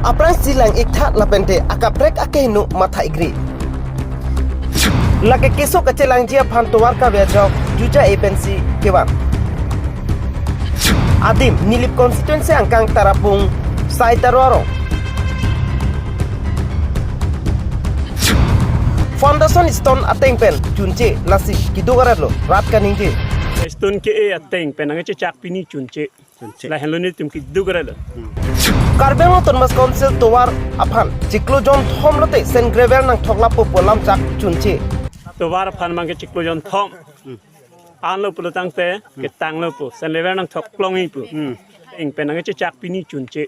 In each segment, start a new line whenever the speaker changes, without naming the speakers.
Apran silang ikta lapente akaprek akehnu matha igri. Lake keso kacelang jia phantuar ka bejok juja agency kewan. Adim nilip constituency angkang tarapung saitarwaro. Foundation stone ateng pen junce nasi kidogaralo rat kaningje.
Stone ke ateng pen ang chak pini chunche. La heloni tum kidogaralo.
Karbengo Thomas Council towar aphan ciklojon thomrote sen gravel nang thoklapo polam chak chunche.
Towar aphan mang ke ciklojon thom. Anlo pulutang te ke tanglo po sen lever nang thoklongi po. Eng pen ang chak pini chunche.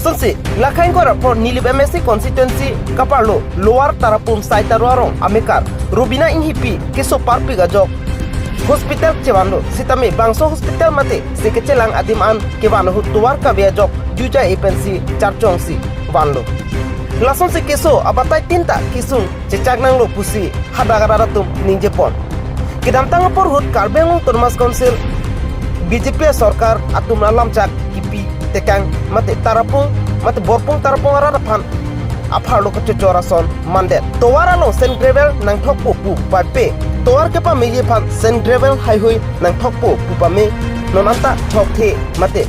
Sonsi lakhain ko rapor nilip MSC constituency kaparlo lower tarapum saitarwarong amekar Rubina inhipi keso parpi gajok hospital cewando sitame bangso hospital mate sekecelang adiman kebano hutuar kabejok juja agency charchongsi wanlo lason se keso abatai tinta kisung cecagnang lo pusi hadagaratum ninjepon kedam tangapor hut Karbengo Thomas Council BJP sarkar atum alam cak kipi tekang mate tarapung mate borpung tarapung ara phan apharlo ko chorason mandet towara lo sen gravel nang thokpo pu pape towar ke pa mege phan sen gravel highway nang thokpo pu pa me nonanta thokhe mate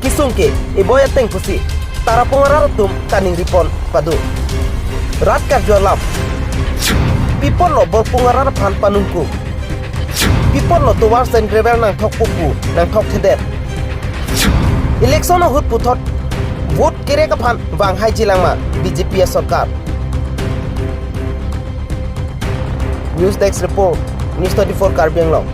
kisungke eboya teng pusi tarapung ara tum kaning ripon padu rat ka jolam pipon lo borpung ara phan panungku pipon lo towar sen gravel nang thokpo pu nang thok theder election hut puthot vote kere ka phan wang hai jilangma BJP sarkar News Desk report News 24 Karbi Anglong